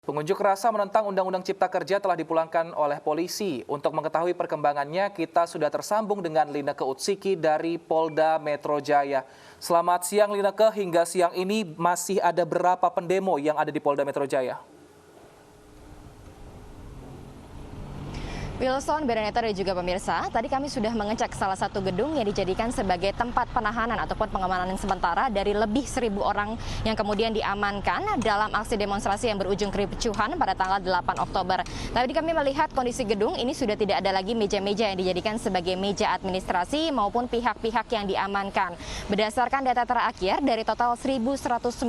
Pengunjuk rasa menentang Undang-Undang Cipta Kerja telah dipulangkan oleh polisi. Untuk mengetahui perkembangannya, kita sudah tersambung dengan Lineke Utsiki dari Polda Metro Jaya. Selamat siang Lineke, hingga siang ini masih ada berapa pendemo yang ada di Polda Metro Jaya? Wilson, Bereneta dan juga pemirsa, tadi kami sudah mengecek salah satu gedung yang dijadikan sebagai tempat penahanan ataupun pengamanan sementara dari lebih 1.000 orang yang kemudian diamankan dalam aksi demonstrasi yang berujung kericuhan pada tanggal 8 Oktober. Tadi kami melihat kondisi gedung ini sudah tidak ada lagi meja-meja yang dijadikan sebagai meja administrasi maupun pihak-pihak yang diamankan. Berdasarkan data terakhir dari total 1.192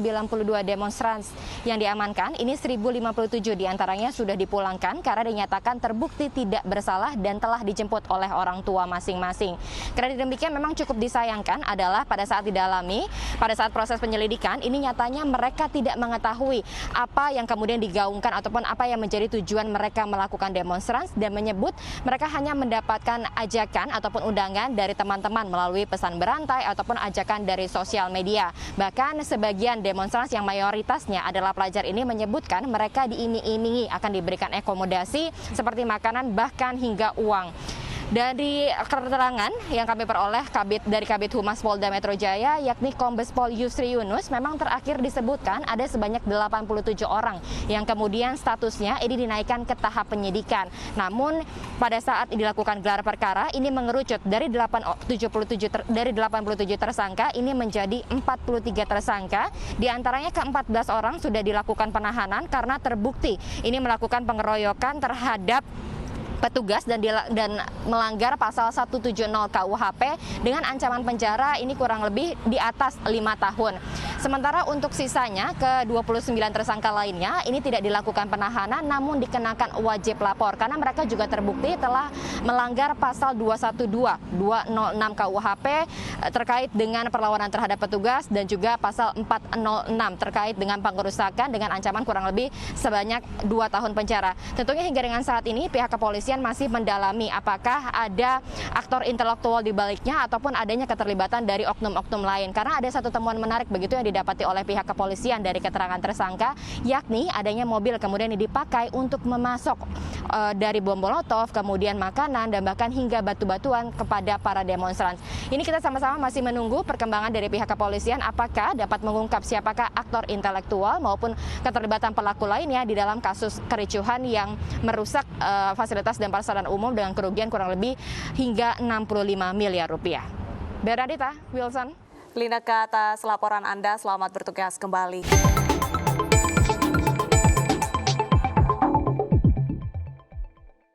demonstran yang diamankan, ini 1.057 diantaranya sudah dipulangkan karena dinyatakan terbukti tidak bersalah dan telah dijemput oleh orang tua masing-masing. Karena demikian memang cukup disayangkan adalah pada saat didalami, pada saat proses penyelidikan, ini nyatanya mereka tidak mengetahui apa yang kemudian digaungkan ataupun apa yang menjadi tujuan mereka melakukan demonstrasi dan menyebut mereka hanya mendapatkan ajakan ataupun undangan dari teman-teman melalui pesan berantai ataupun ajakan dari sosial media. Bahkan sebagian demonstrasi yang mayoritasnya adalah pelajar ini menyebutkan mereka diiming-imingi akan diberikan akomodasi seperti makanan bahkan hingga uang. Dari keterangan yang kami peroleh dari Kabid Humas Polda Metro Jaya, yakni Kombes Pol Yusri Yunus, memang terakhir disebutkan ada sebanyak 87 orang yang kemudian statusnya ini dinaikkan ke tahap penyidikan. Namun pada saat dilakukan gelar perkara ini mengerucut dari 87 tersangka ini menjadi 43 tersangka. Di antaranya ke-14 orang sudah dilakukan penahanan karena terbukti ini melakukan pengeroyokan terhadap petugas dan melanggar pasal 170 KUHP dengan ancaman penjara ini kurang lebih di atas 5 tahun. Sementara untuk sisanya ke-29 tersangka lainnya ini tidak dilakukan penahanan namun dikenakan wajib lapor karena mereka juga terbukti telah melanggar pasal 212, 206 KUHP terkait dengan perlawanan terhadap petugas dan juga pasal 406 terkait dengan pengerusakan dengan ancaman kurang lebih sebanyak 2 tahun penjara. Tentunya hingga dengan saat ini pihak kepolisian masih mendalami apakah ada aktor intelektual di baliknya ataupun adanya keterlibatan dari oknum-oknum lain. Karena ada satu temuan menarik begitu yang didapati oleh pihak kepolisian dari keterangan tersangka, yakni adanya mobil kemudian dipakai untuk memasok dari bom molotov, kemudian makanan dan bahkan hingga batu-batuan kepada para demonstran. Ini kita sama-sama masih menunggu perkembangan dari pihak kepolisian apakah dapat mengungkap siapakah aktor intelektual maupun keterlibatan pelaku lainnya di dalam kasus kericuhan yang merusak fasilitas dan pasaran umum dengan kerugian kurang lebih hingga 65 miliar rupiah. Bereneta, Wilson. Lineke, atas laporan Anda, selamat bertugas kembali.